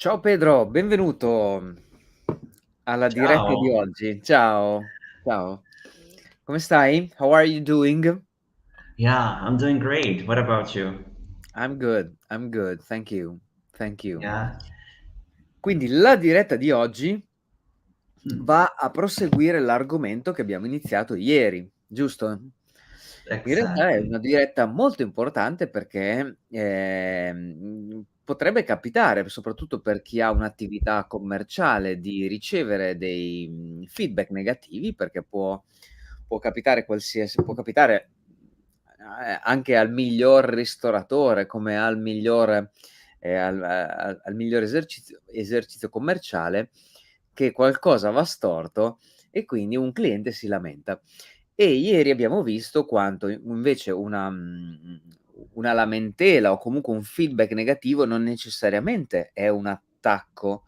Ciao Pedro, benvenuto alla diretta di Ciao. oggi. Ciao, ciao. Come stai? How are you doing? Yeah, I'm doing great. What about you? I'm good, thank you, thank you. Yeah. Quindi la diretta di oggi Hmm. va a proseguire l'argomento che abbiamo iniziato ieri, giusto? In realtà è Exactly. una diretta molto importante perché, potrebbe capitare, soprattutto per chi ha un'attività commerciale, di ricevere dei, feedback negativi perché può capitare, anche al miglior ristoratore, come al miglior esercizio commerciale, che qualcosa va storto e quindi un cliente si lamenta. E ieri abbiamo visto quanto invece una lamentela o comunque un feedback negativo non necessariamente è un attacco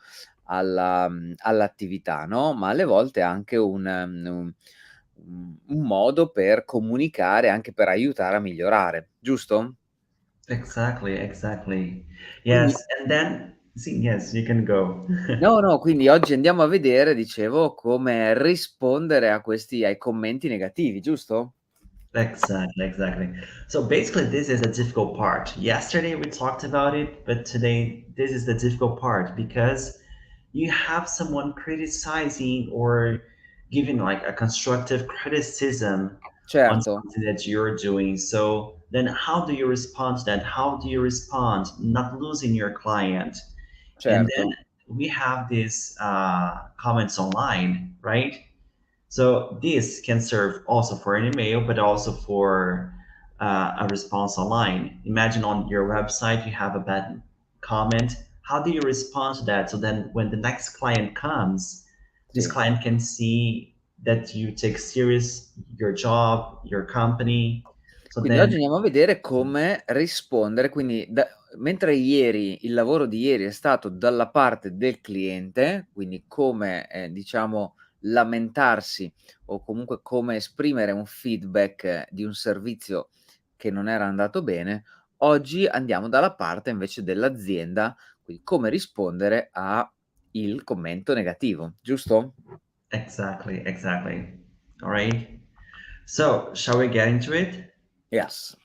all'attività, no, ma alle volte è anche un modo per comunicare, anche per aiutare a migliorare, giusto? Exactly, exactly. Quindi Yes, and then see, yes, you can go. no, no, quindi oggi andiamo a vedere, dicevo, come rispondere ai commenti negativi, giusto? Exactly, exactly. So basically, this is a difficult part. Yesterday we talked about it, but today this is the difficult part because you have someone criticizing or giving like a constructive criticism on Certo, something that you're doing. So then how do you respond to that? How do you respond not losing your client? And then certo. we have these comments online, right? So this can serve also for an email, but also for a response online. Imagine on your website you have a bad comment. How do you respond to that? So then when the next client comes, this Sì. client can see that you take serious your job, your company. So Quindi oggi then, andiamo a vedere come rispondere, quindi mentre ieri il lavoro di ieri è stato dalla parte del cliente, quindi come, diciamo lamentarsi o comunque come esprimere un feedback di un servizio che non era andato bene, oggi andiamo dalla parte invece dell'azienda, quindi come rispondere a il commento negativo, giusto? exactly, exactly. All right. So shall we get into it? Yes.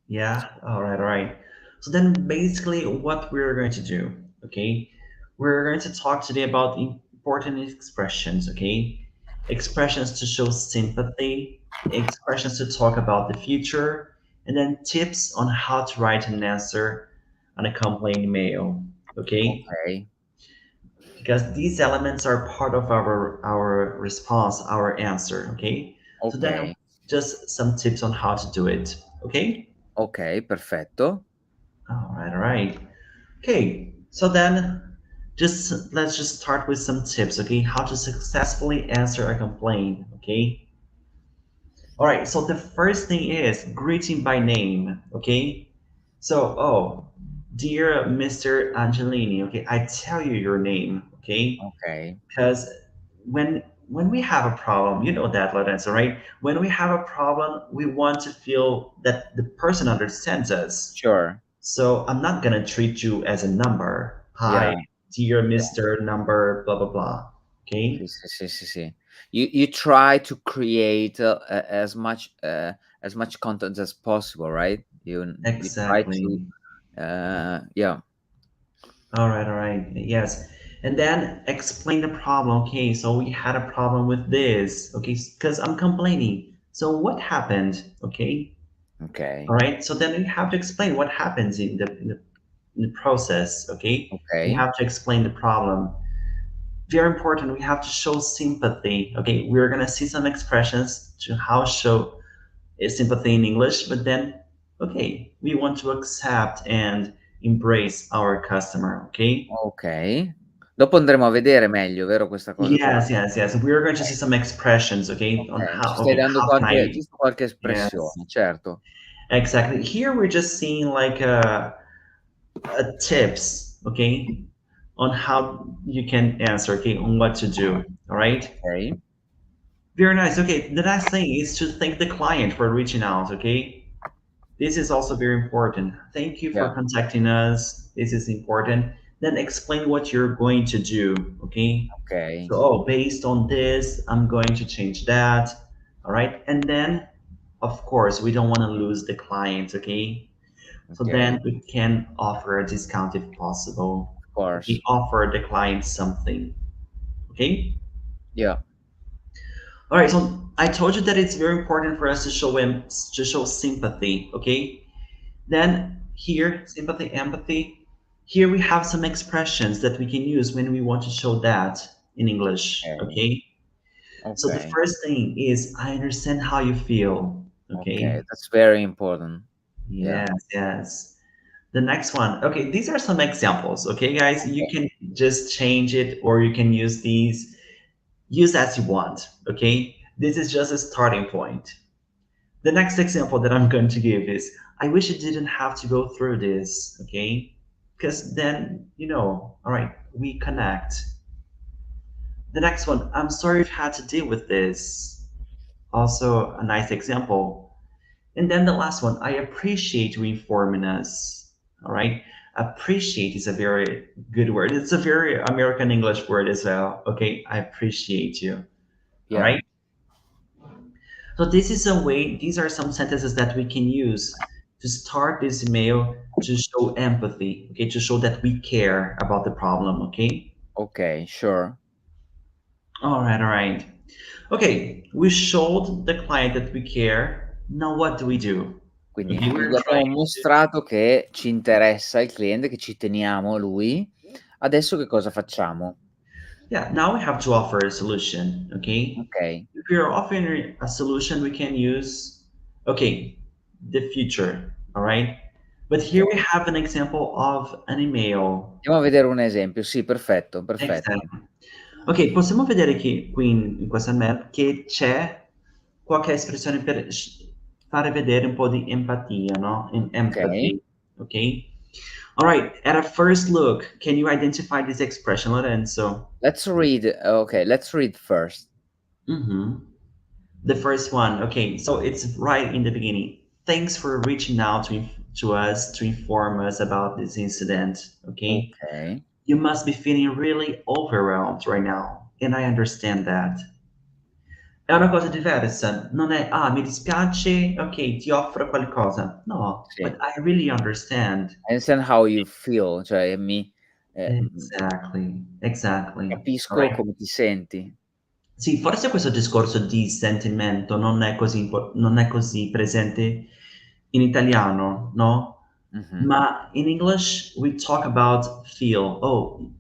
Yeah, all right, all right. So then basically what we're going to do, okay? We're going to talk today about important expressions, okay? Expressions to show sympathy, expressions to talk about the future, and then tips on how to write an answer on a complaint mail, okay? Okay, Because these elements are part of our response, our answer, okay? So then okay, just some tips on how to do it, okay? okay, perfetto. All right, all right. Okay, so then just let's just start with some tips, okay? How to successfully answer a complaint, okay? All right, so the first thing is greeting by name, okay? So, oh, dear Mr. Angelini, okay, I tell you your name, okay? Okay, Because when we have a problem, you know that, Lorenzo, right? When we have a problem, we want to feel that the person understands us. sure. So I'm not gonna treat you as a number. Hi, Yeah, dear yeah. Mr. Number, blah blah blah. Sì, Okay? sì, sì, sì, sì. You try to create, as much content as possible, right? You try to, Exactly. yeah. All right. Yes. And then explain the problem. Okay, so we had a problem with this. Okay, because I'm complaining. So what happened? Okay. Okay, All right. So then you have to explain what happens in the process. Okay. You okay, have to explain the problem. Very important, we have to show sympathy. Okay, we're gonna see some expressions to how show sympathy in English, but then okay, we want to accept and embrace our customer. Okay. okay. Dopo andremo a vedere meglio, vero, questa cosa qua? Yes. We're going to see Okay, some expressions. Okay, on okay. Ci stai okay dando how can qualche I? giusto qualche Yes, espressione, certo. exactly. Here we're just seeing like tips. Okay, on how you can answer. Okay, on what to do. All right. Okay, Very nice. Okay, the next thing is to thank the client for reaching out. Okay, this is also very important. Thank you for yeah, contacting us. This is important. Then explain what you're going to do. Okay. Okay, So, oh, based on this, I'm going to change that. All right. And then, of course, we don't want to lose the client. Okay. So then okay, we can offer a discount if possible. of Okay. course. Offer the client something. Okay. Yeah, All right. So I told you that it's very important for us to show him to show sympathy. Okay. Then here, sympathy, empathy. Here we have some expressions that we can use when we want to show that in English. okay, Okay. So the okay, first thing is I understand how you feel. okay, Okay. that's very important. Yeah, Yes, yes. The next one. Okay, these are some examples. Okay, guys, you okay, can just change it or you can use these, use as you want. Okay, this is just a starting point. The next example that I'm going to give is I wish I didn't have to go through this. Okay, because then, all right, we connect. The next one, I'm sorry you've had to deal with this. Also, a nice example. And then the last one, I appreciate you informing us. All right. Appreciate is a very good word. It's a very American English word as well. Okay. I appreciate you. All yeah, right. So this is a way, these are some sentences that we can use to start this email to show empathy. Okay. To show that we care about the problem. Okay. okay, sure. All right. All right. Okay. We showed the client that we care. Now what do we do? Quindi Okay. gli We're trying abbiamo to. mostrato che ci interessa il cliente, che ci teniamo a lui. Adesso che cosa facciamo? Yeah, now we have to offer a solution, okay? Okay, If we are offering a solution, we can use, okay, the future, all right? But here okay. we have an example of an email. Andiamo a vedere un esempio. Sì, perfetto, perfetto. Exactly. Ok, possiamo vedere che qui in questa mail che c'è qualche espressione per fare vedere un po' di empatia, no? In Okay. empathy, ok? All right, at a first look, can you identify this expression, Lorenzo? Let's read first. Mm-hmm. The first one, okay, so it's right in the beginning. Thanks for reaching out to us to inform us about this incident, okay? Okay, You must be feeling really overwhelmed right now, and I understand that. È una cosa diversa, non è, ah, mi dispiace, ok, ti offro qualcosa. No, but sì. I really understand. I understand how you feel, cioè Exactly, exactly. All capisco right. come ti senti. Sì, forse questo discorso di sentimento non è così, non è così presente in italiano, no? Mh-mh. Ma in English we talk about feel. Oh,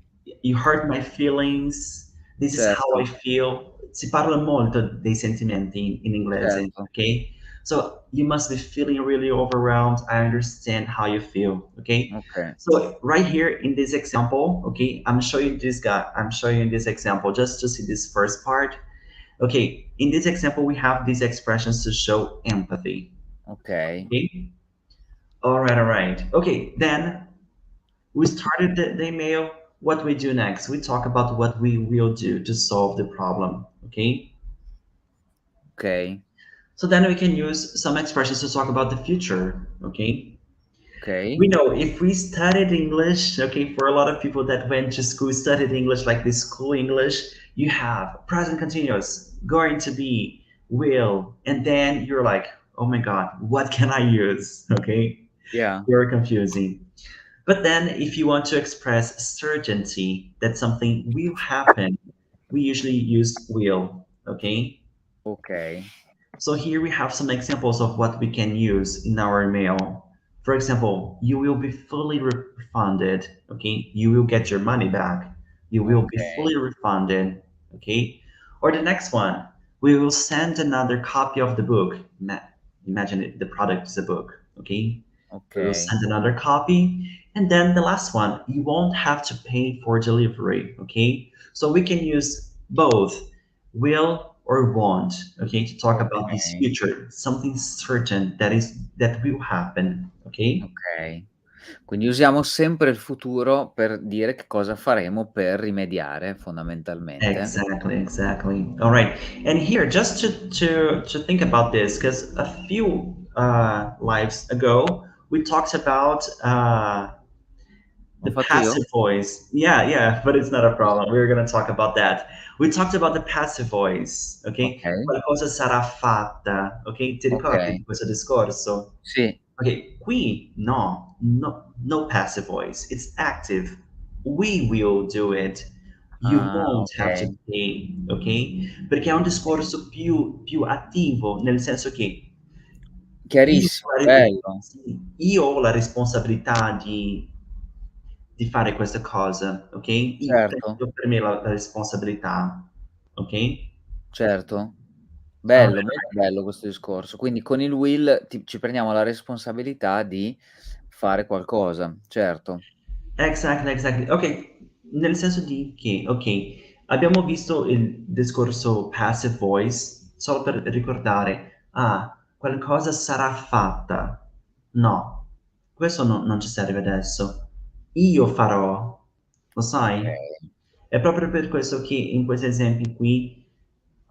you hurt my feelings. This is how I Certo, feel. Si parla molto dei sentimenti in inglese, certo. okay? So you must be feeling really overwhelmed. I understand how you feel, okay? Okay, So right here in this example, okay, I'm showing you this example just to see this first part. Okay, in this example, we have these expressions to show empathy. okay, Okay, all right, all right. Okay, then we started the email. What we do next? We talk about what we will do to solve the problem. Okay, okay, so then we can use some expressions to talk about the future. Okay, okay. we know if we studied English, okay, for a lot of people that went to school, studied English like this school English, you have present continuous, going to be, will, and then you're like, oh my God, what can I use? Okay, Yeah, very confusing. But then if you want to express certainty that something will happen, we usually use will, okay? okay, So here we have some examples of what we can use in our email. For example, you will be fully refunded. Okay, you will get your money back. You will be okay, fully refunded. Okay, or the next one, we will send another copy of the book. Imagine it, the product is a book. Okay, we will okay, send another copy, and then the last one, you won't have to pay for delivery. Okay, so we can use both will or won't, okay, to talk about this okay, future, something certain that will happen, okay? okay. Quindi usiamo sempre il futuro per dire che cosa faremo per rimediare fondamentalmente. Exactly, exactly. All right, and here just to think about this, because a few lives ago we talked about L'ho The fatto io? passive voice. Yeah, yeah, but it's not a problem. We're going to talk about that. We talked about the passive voice, ok? Okay, Qualcosa sarà fatta, ok? Ti ricordi okay. di questo discorso? Sì. Ok, qui no, no, no passive voice. It's active. We will do it. You Ah, won't have to okay, pay, ok? Perché è un okay. discorso più attivo, nel senso che io, Chiarissimo, bello. sì, io ho la responsabilità di fare questa cosa, ok? Io Certo, prendo per me la responsabilità, ok? certo. Alright, Bello, molto alright. bello questo discorso. Quindi con il will ci prendiamo la responsabilità di fare qualcosa, certo. Exactly, exactly. Ok, nel senso di che, ok, abbiamo visto il discorso passive voice solo per ricordare, ah, qualcosa sarà fatta. No, questo non ci serve adesso. Io farò, lo sai? Okay. È proprio per questo che in questi esempi qui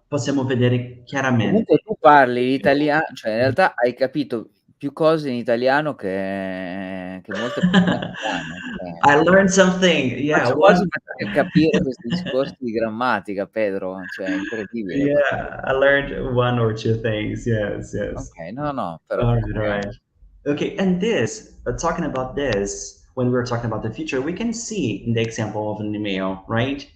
possiamo vedere Comunque chiaramente. tu parli cioè in realtà hai capito più cose in italiano che molte persone africane, cioè I learned something. Yeah, faccio quasi one. fatica a capire questi discorsi di grammatica, Pedro, cioè è incredibile questa Yeah, cosa. I learned one or two things. Yes, yes. Okay, no, no, però All right, all okay. right. Okay, and this, talking about this, when we're talking about the future, we can see in the example of an email, right?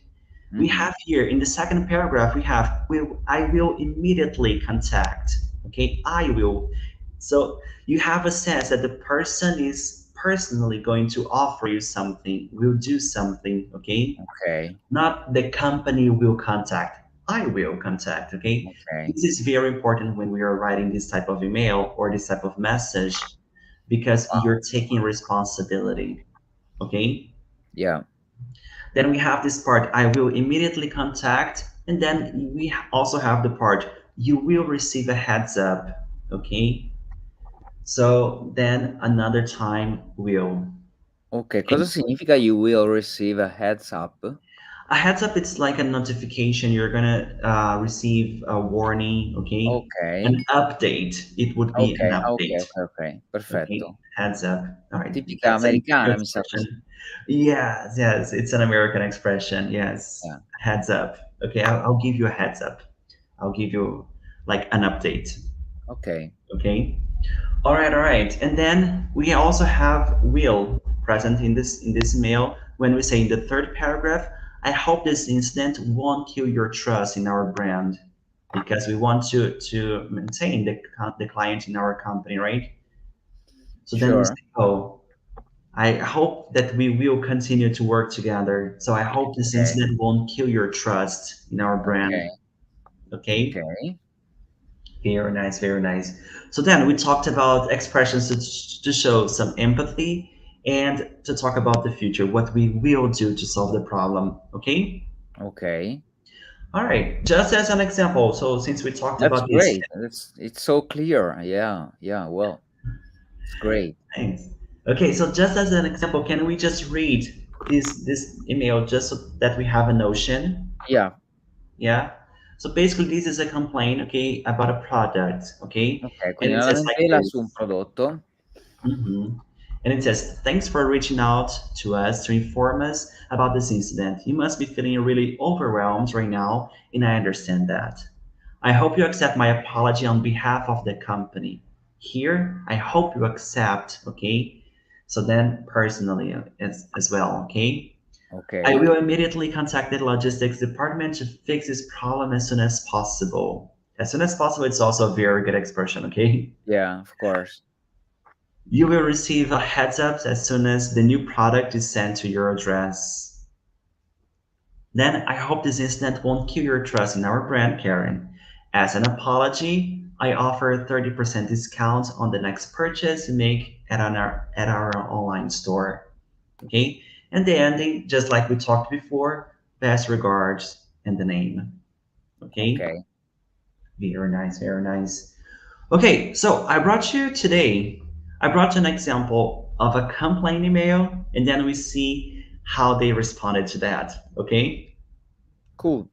We Mh-mh. have here in the second paragraph, we have, I will immediately contact. Okay, I will. So you have a sense that the person is personally going to offer you something, will do something, okay? Okay, Not the company will contact. I will contact, okay? okay. This is very important when we are writing this type of email or this type of message because Wow. you're taking responsibility, okay? Yeah. Then we have this part, I will immediately contact, and then we also have the part, you will receive a heads up, okay? So then another time will, Okay, okay? cosa significa "you will receive a heads up"? A heads up, it's like a notification. You're gonna receive a warning, okay? An Okay, update. It would be an okay, okay, update, okay, okay, okay? perfetto. Heads up. All right, Tipica that's an americana mi sa questa. expression. Yes, yes, it's an American expression. Yes, Yeah, heads up. Okay, I'll give you a heads up. I'll give you like an update. okay, Okay. All right. And then we also have will present in this mail when we say in the third paragraph, I hope this incident won't kill your trust in our brand because we want to maintain the client in our company, right? So then we sure, say, oh, I hope that we will continue to work together. So I hope this okay, incident won't kill your trust in our okay, brand. Okay. okay, Very nice, very nice. So then we talked about expressions to show some empathy and to talk about the future, what we will do to solve the problem. Okay? okay. All right. Just as an example, so since we talked That's about this, great. It's so clear. Yeah, yeah, well, it's great. thanks. Okay, so just as an example, can we just read this email just so that we have a notion? Yeah, Yeah. So basically, this is a complaint, okay, about a product, okay, okay, and quindi it una says like lamentela su un this. prodotto. Mhm. And it says, thanks for reaching out to us to inform us about this incident. You must be feeling really overwhelmed right now, and I understand that. I hope you accept my apology on behalf of the company. Here, I hope you accept, okay? So then, personally as well, okay? I Okay, will immediately contact the logistics department to fix this problem as soon as possible. As soon as possible, it's also a very good expression, okay? yeah, of course. You will receive a heads up as soon as the new product is sent to your address. Then I hope this incident won't kill your trust in our brand, Karen. As an apology, I offer a 30% discount on the next purchase you make at our online store. Okay? And the ending, just like we talked before, best regards and the name. Okay? Okay, Very nice, very nice. Okay, so I brought you an example of a complaint email, and then we see how they responded to that. Okay? cool.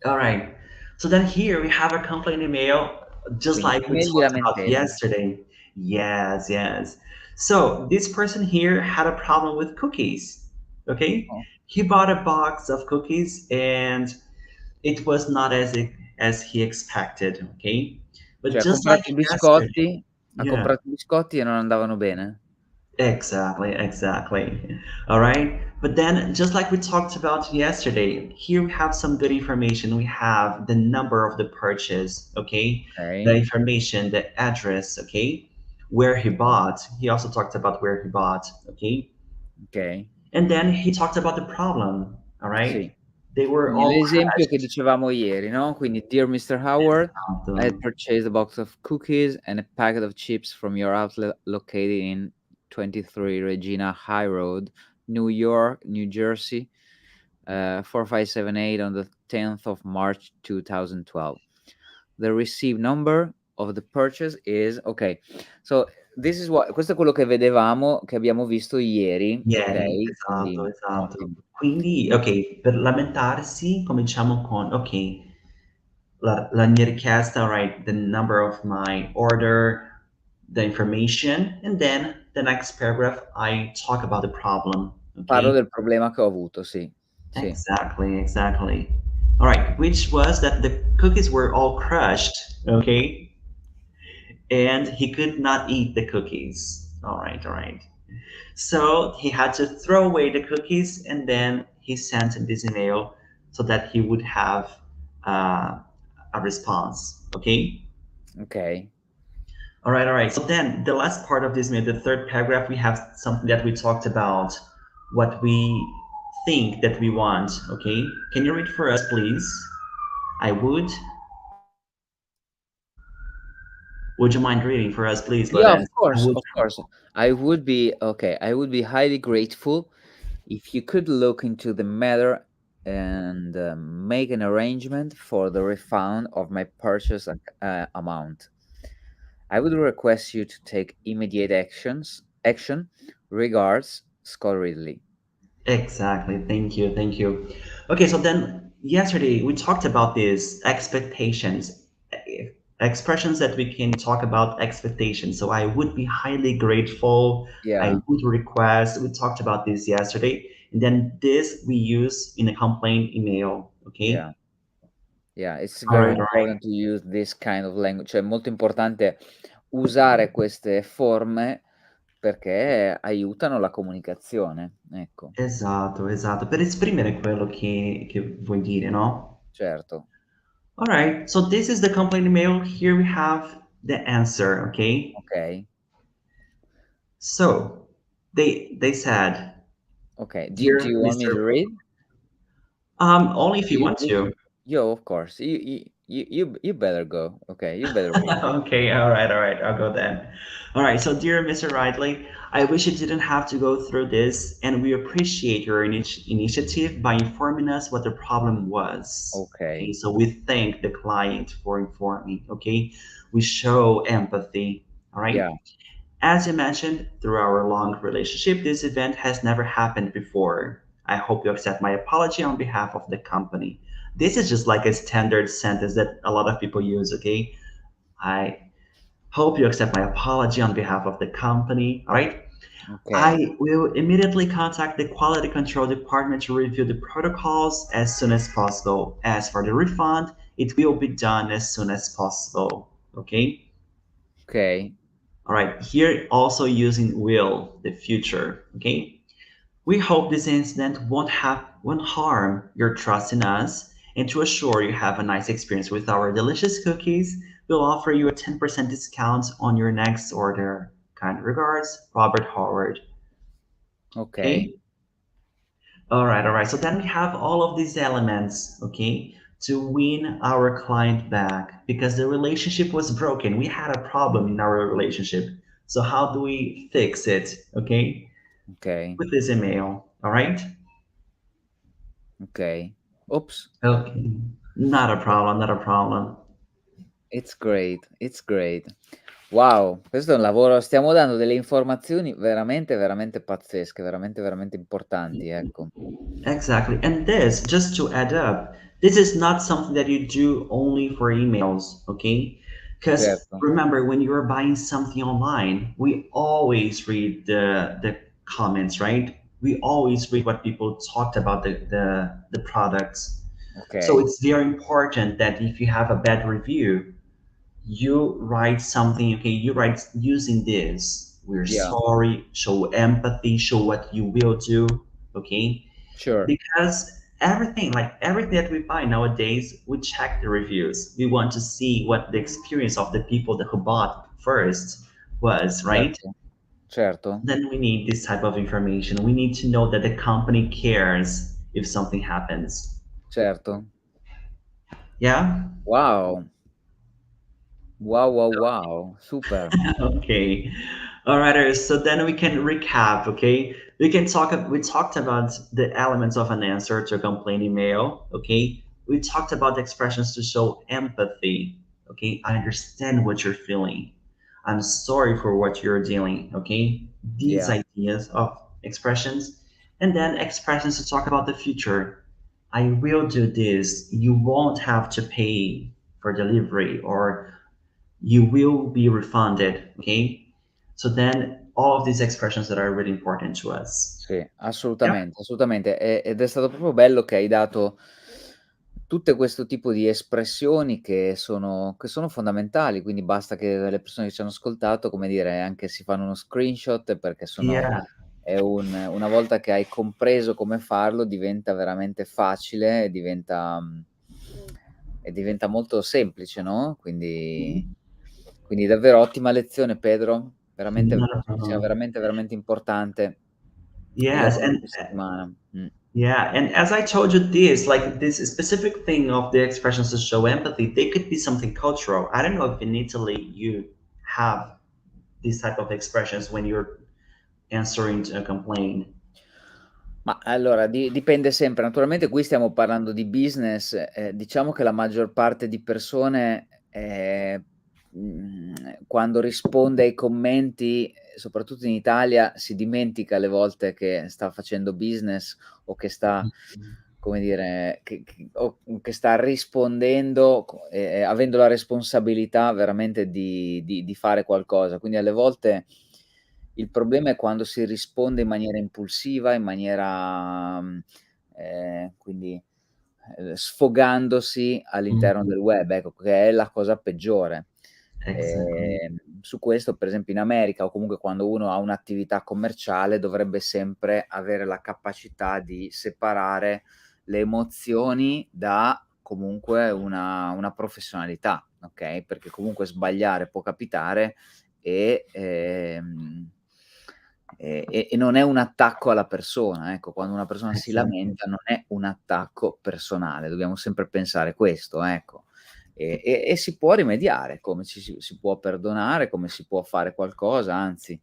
All right. So then here we have a complaint email, just Quindi like we email di talked about lamentela. yesterday. Yes, yes. So this person here had a problem with cookies. Okay, Oh, he bought a box of cookies and it was not as he expected. Okay, but cioè just like yesterday, ha yeah. comprato i biscotti e non andavano bene? Exactly, exactly. All right. But then, just like we talked about yesterday, here we have some good information. We have the number of the purchase, okay? The Okay, information, the address, okay? Where he okay, bought. He also talked about where he bought, okay? okay. And then he talked about the problem, all right? Sì. They were Quindi all l'esempio che crashed. dicevamo ieri, no, quindi: "Dear Mr. Howard, I had Esatto. purchased a box of cookies and a packet of chips from your outlet located in 23 Regina High Road, New York, New Jersey, 4578 on the 10th of March 2012. The receipt number of the purchase is" okay. So this is what questo è quello che vedevamo che abbiamo visto ieri, Ieri, okay, esatto, quindi esatto. ottimo. Quindi, ok, per lamentarsi cominciamo con, ok, la mia richiesta, right, the number of my order, the information, and then the next paragraph, I talk about the problem, Parlo okay? del problema che ho avuto, sì, sì. Exactly, exactly. All right, which was that the cookies were all crushed, okay? And he could not eat the cookies. All right, all right. So he had to throw away the cookies and then he sent this email so that he would have uh, a response. Okay? Okay, All right, all right. So then the last part of this mail, the third paragraph, we have something that we talked about, what we think that we want. Okay? Can you read for us, please? I would. Would you mind reading for us, please, yeah, Lorenz? I would. of course. I would be highly grateful if you could look into the matter and make an arrangement for the refund of my purchase amount. I would request you to take immediate action. Regards, Scott Ridley. Exactly. Thank you. Thank you. Okay, so then yesterday we talked about these expectations, expressions that we can talk about expectations. So I would be highly grateful. I Yeah, would request. We talked about this yesterday. And then this we use in a complaint email. yeah. Okay. Yeah, it's All very right. All right. important to use this kind of language, cioè è molto importante usare queste forme perché aiutano la comunicazione, ecco, Esatto, esatto. Per esprimere quello che vuoi dire, no? certo. All right. So this is the complaint email. Here we have the answer. Okay. Okay, So they said, okay. Do "Dear you want me Mr." to read? Only if you want Would to. you Yo, of course. You better go. Okay, you better read. Okay, all right, I'll go then. All right, so dear Mr. Ridley, I wish you didn't have to go through this, and we appreciate your initiative by informing us what the problem was. Okay, Okay. so we thank the client for informing. Okay, we show empathy. All right. Yeah, As you mentioned, through our long relationship, this event has never happened before. I hope you accept my apology on behalf of the company. This is just like a standard sentence that a lot of people use, okay? I hope you accept my apology on behalf of the company, all right? okay, I will immediately contact the quality control department to review the protocols as soon as possible. As for the refund, it will be done as soon as possible, okay? okay, All right, here also using will, the future, okay? We hope this incident won't harm your trust in us, and to assure you have a nice experience with our delicious cookies, we'll offer you a 10% discount on your next order. Kind regards, Robert Howard. okay, Okay? All right. So then we have all of these elements, okay, to win our client back because the relationship was broken. We had a problem in our relationship. So how do we fix it? Okay? okay, With this email. All right? okay. Oops. Okay. Not a problem, not a problem. It's great, it's great. Wow, questo è un lavoro, stiamo dando delle informazioni veramente, veramente pazzesche, veramente, veramente importanti, ecco. Exactly. And this, just to add up, this is not something that you do only for emails, okay? Because certo, remember, when you're buying something online, we always read the comments, right? We always read what people talked about the products. So okay, it's very important that if you have a bad review, you write something, okay, you write using this. We're yeah, sorry, show empathy, show what you will do, okay? sure, Because everything, like everything that we buy nowadays, we check the reviews. We want to see what the experience of the people that who bought first was, right? certo, certo, Then we need this type of information. We need to know that the company cares if something happens. certo. Yeah. Wow, wow, wow, wow, super, Okay. All right. So then we can recap. Okay. We can talk. We talked about the elements of an answer to a complaint email. Okay. We talked about the expressions to show empathy. Okay. I understand what you're feeling. I'm sorry for what you're dealing. Okay. These yeah, ideas of expressions, and then expressions to talk about the future. I will do this. You won't have to pay for delivery, or you will be refunded. Okay. So then all of these expressions that are really important to us. sì, Yeah. assolutamente, assolutamente. Ed è stato proprio bello che hai dato tutte questo tipo di espressioni che sono fondamentali, quindi basta che le persone che ci hanno ascoltato, come dire, anche si fanno uno screenshot perché sono Yeah. è una volta che hai compreso come farlo diventa veramente facile e diventa molto semplice, no, quindi davvero ottima lezione Pedro, veramente Not a penso che sia problem. veramente, veramente importante il Yes, lavoro di and questa settimana. yeah, and as I told you, this like this specific thing of the expressions to show empathy, they could be something cultural. I don't know if in Italy you have these type of expressions when you're answering to a complaint. Ma allora dipende sempre. Naturalmente qui stiamo parlando di business, diciamo che la maggior parte di persone, quando risponde ai commenti, soprattutto in Italia, si dimentica alle volte che sta facendo business o che sta, come dire, che sta rispondendo avendo la responsabilità veramente di fare qualcosa. Quindi alle volte il problema è quando si risponde in maniera impulsiva, in maniera, quindi, sfogandosi all'interno Mhm. del web, ecco, che è la cosa peggiore. Exactly. Su questo per esempio in America o comunque quando uno ha un'attività commerciale dovrebbe sempre avere la capacità di separare le emozioni da comunque una professionalità, okay, perché comunque sbagliare può capitare e non è un attacco alla persona, ecco. Quando una persona si Exactly. lamenta non è un attacco personale, dobbiamo sempre pensare questo, ecco. E si può rimediare, come si può perdonare, come si può fare qualcosa, anzi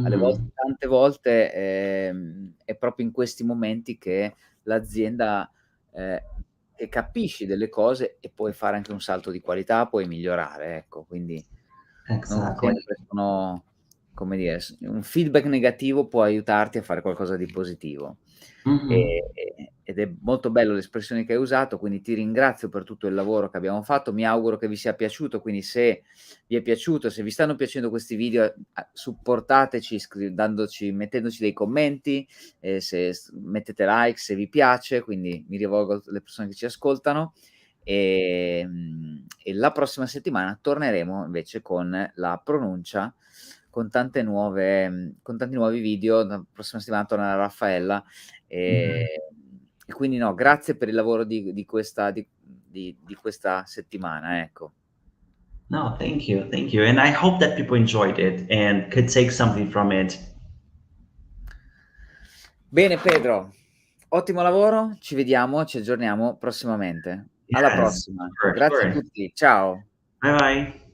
alle volte Hmm. tante volte, è proprio in questi momenti che l'azienda, ehm, che capisci delle cose e puoi fare anche un salto di qualità, puoi migliorare, ecco. Quindi non Exactly. sempre sono, come dire, un feedback negativo può aiutarti a fare qualcosa di positivo. Hmm. Ed è molto bello le espressioni che hai usato, quindi ti ringrazio per tutto il lavoro che abbiamo fatto. Mi auguro che vi sia piaciuto, quindi se vi è piaciuto, se vi stanno piacendo questi video, supportateci mettendoci dei commenti, se mettete like se vi piace, quindi mi rivolgo a le persone che ci ascoltano. E la prossima settimana torneremo invece con la pronuncia, con tanti nuovi video. La prossima settimana tornerà Raffaella, Hmm. e quindi no, grazie per il lavoro di questa settimana, ecco. No, thank you. Thank you. And I hope that people enjoyed it and could take something from it. Bene Pedro, ottimo lavoro, ci vediamo, ci aggiorniamo prossimamente. Alla Yes, prossima. sure, Grazie a sure. tutti, ciao. Bye bye.